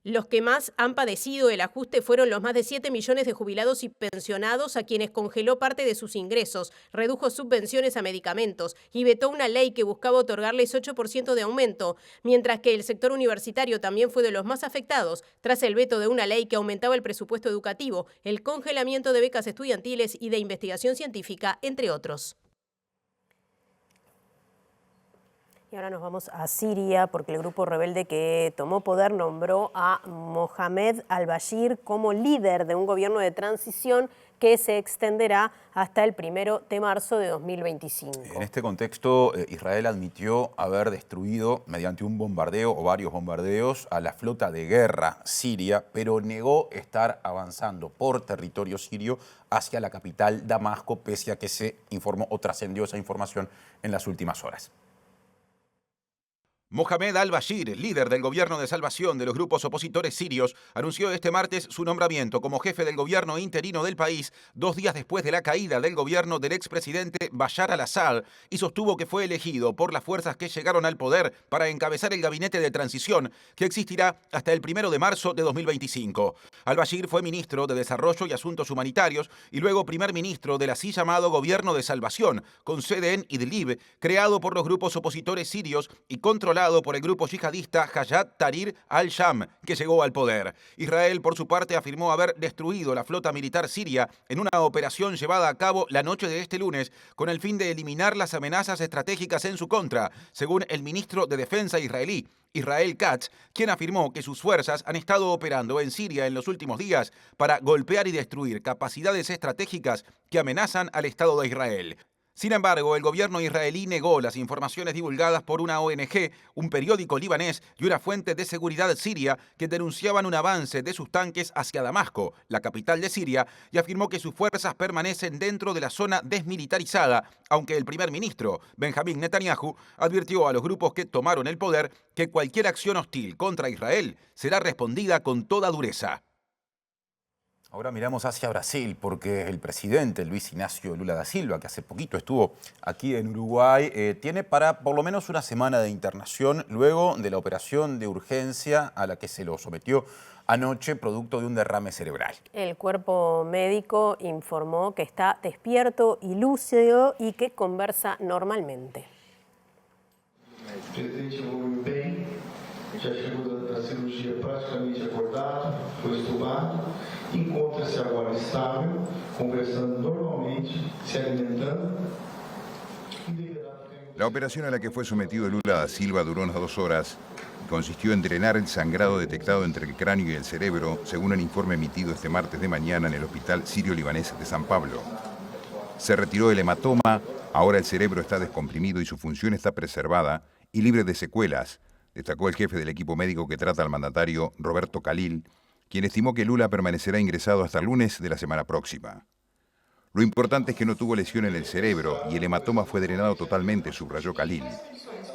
Los que más han padecido el ajuste fueron los más de 7 millones de jubilados y pensionados a quienes congeló parte de sus ingresos, redujo subvenciones a medicamentos y vetó una ley que buscaba otorgarles 8% de aumento, mientras que el sector universitario también fue de los más afectados tras el veto de una ley que aumentaba el presupuesto educativo, el congelamiento de becas estudiantiles y de investigación científica, entre otros. Y ahora nos vamos a Siria porque el grupo rebelde que tomó poder nombró a Mohamed al-Bashir como líder de un gobierno de transición que se extenderá hasta el 1 de marzo de 2025.
En este contexto, Israel admitió haber destruido mediante un bombardeo o varios bombardeos a la flota de guerra siria, pero negó estar avanzando por territorio sirio hacia la capital Damasco, pese a que se informó o trascendió esa información en las últimas horas. Mohamed al-Bashir, líder del gobierno de salvación de los grupos opositores sirios, anunció este martes su nombramiento como jefe del gobierno interino del país 2 días después de la caída del gobierno del expresidente Bashar al-Assad y sostuvo que fue elegido por las fuerzas que llegaron al poder para encabezar el gabinete de transición que existirá hasta el 1 de marzo de 2025. Al-Bashir fue ministro de Desarrollo y Asuntos Humanitarios y luego primer ministro del así llamado Gobierno de Salvación, con sede en Idlib, creado por los grupos opositores sirios y controlado liderado por el grupo yihadista Hayat Tahrir al-Sham, que llegó al poder. Israel, por su parte, afirmó haber destruido la flota militar siria en una operación llevada a cabo la noche de este lunes con el fin de eliminar las amenazas estratégicas en su contra, según el ministro de Defensa israelí, Israel Katz, quien afirmó que sus fuerzas han estado operando en Siria en los últimos días para golpear y destruir capacidades estratégicas que amenazan al Estado de Israel. Sin embargo, el gobierno israelí negó las informaciones divulgadas por una ONG, un periódico libanés y una fuente de seguridad siria que denunciaban un avance de sus tanques hacia Damasco, la capital de Siria, y afirmó que sus fuerzas permanecen dentro de la zona desmilitarizada, aunque el primer ministro, Benjamín Netanyahu, advirtió a los grupos que tomaron el poder que cualquier acción hostil contra Israel será respondida con toda dureza. Ahora miramos hacia Brasil porque el presidente Luis Ignacio Lula da Silva, que hace poquito estuvo aquí en Uruguay, tiene para por lo menos una semana de internación luego de la operación de urgencia a la que se lo sometió anoche producto de un derrame cerebral. El cuerpo médico informó que está despierto y lúcido y que conversa normalmente.
Presidente, evoluiu bem, já chegou da cirurgia praticamente acordado, foi estubado, encontra-se agora estável, conversando normalmente, se alimentando.
La operación a la que fue sometido Lula da Silva duró unas 2 horas y consistió en drenar el sangrado detectado entre el cráneo y el cerebro, según el informe emitido este martes de mañana en el Hospital Sirio-Libanés de San Pablo. Se retiró el hematoma, ahora el cerebro está descomprimido y su función está preservada y libre de secuelas, destacó el jefe del equipo médico que trata al mandatario, Roberto Khalil, quien estimó que Lula permanecerá ingresado hasta el lunes de la semana próxima. Lo importante es que no tuvo lesión en el cerebro y el hematoma fue drenado totalmente, subrayó Khalil.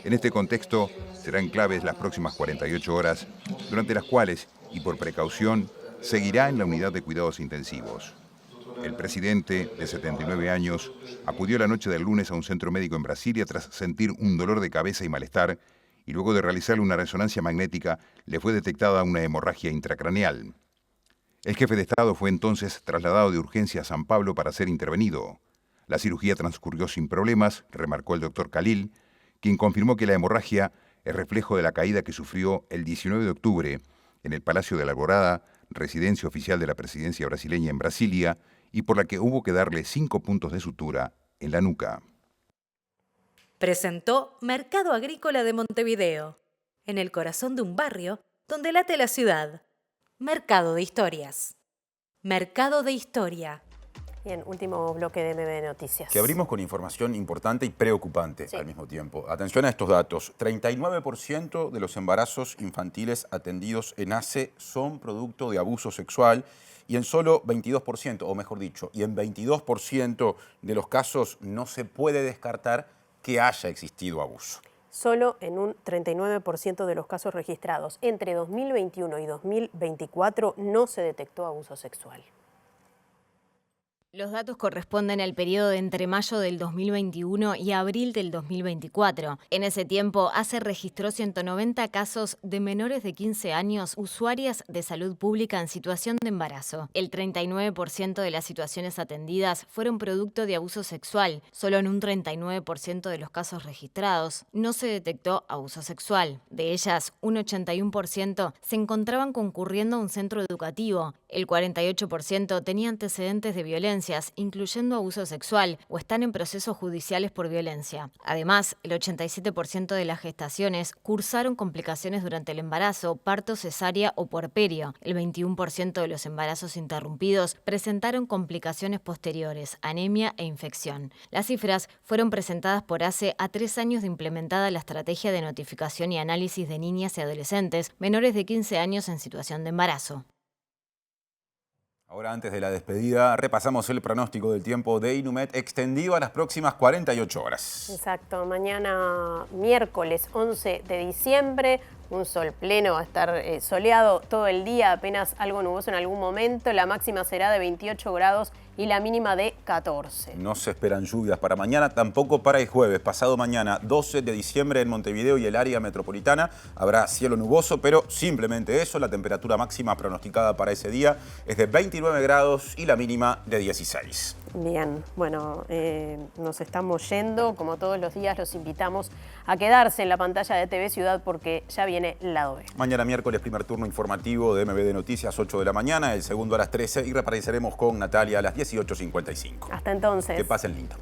En este contexto, serán claves las próximas 48 horas, durante las cuales, y por precaución, seguirá en la unidad de cuidados intensivos. El presidente, de 79 años, acudió la noche del lunes a un centro médico en Brasilia tras sentir un dolor de cabeza y malestar, y luego de realizarle una resonancia magnética le fue detectada una hemorragia intracraneal. El jefe de Estado fue entonces trasladado de urgencia a San Pablo para ser intervenido. La cirugía transcurrió sin problemas, remarcó el doctor Khalil, quien confirmó que la hemorragia es reflejo de la caída que sufrió el 19 de octubre en el Palacio de la Alvorada, residencia oficial de la presidencia brasileña en Brasilia, y por la que hubo que darle 5 puntos de sutura en la nuca.
Presentó Mercado Agrícola de Montevideo, en el corazón de un barrio donde late la ciudad. Mercado de Historias. Mercado de Historia.
Bien, último bloque de MB Noticias.
Que abrimos con información importante y preocupante al mismo tiempo. Atención a estos datos. 39% de los embarazos infantiles atendidos en ACE son producto de abuso sexual y en solo 22%, o mejor dicho, y en 22% de los casos no se puede descartar que haya existido abuso.
Solo en un 39% de los casos registrados entre 2021 y 2024 no se detectó abuso sexual.
Los datos corresponden al periodo de entre mayo del 2021 y abril del 2024. En ese tiempo, ACE registró 190 casos de menores de 15 años usuarias de salud pública en situación de embarazo. El 39% de las situaciones atendidas fueron producto de abuso sexual. Solo en un 39% de los casos registrados no se detectó abuso sexual. De ellas, un 81% se encontraban concurriendo a un centro educativo. El 48% tenía antecedentes de violencia, incluyendo abuso sexual, o están en procesos judiciales por violencia. Además, el 87% de las gestaciones cursaron complicaciones durante el embarazo, parto, cesárea o puerperio. El 21% de los embarazos interrumpidos presentaron complicaciones posteriores, anemia e infección. Las cifras fueron presentadas por ACE a 3 años de implementada la estrategia de notificación y análisis de niñas y adolescentes menores de 15 años en situación de embarazo.
Ahora, antes de la despedida, repasamos el pronóstico del tiempo de Inumet extendido a las próximas 48 horas.
Exacto, mañana miércoles 11 de diciembre, un sol pleno, va a estar soleado todo el día, apenas algo nuboso en algún momento. La máxima será de 28 grados y la mínima de 14.
No se esperan lluvias para mañana, tampoco para el jueves. Pasado mañana, 12 de diciembre, en Montevideo y el área metropolitana habrá cielo nuboso, pero simplemente eso. La temperatura máxima pronosticada para ese día es de 29 grados y la mínima de 16.
Bien, bueno, nos estamos yendo. Como todos los días, los invitamos a quedarse en la pantalla de TV Ciudad porque ya viene Lado B.
Mañana miércoles, primer turno informativo de MBD Noticias, 8 de la mañana, el segundo a las 13 y reapareceremos con Natalia a las 18:55.
Hasta entonces.
Que pasen lindo.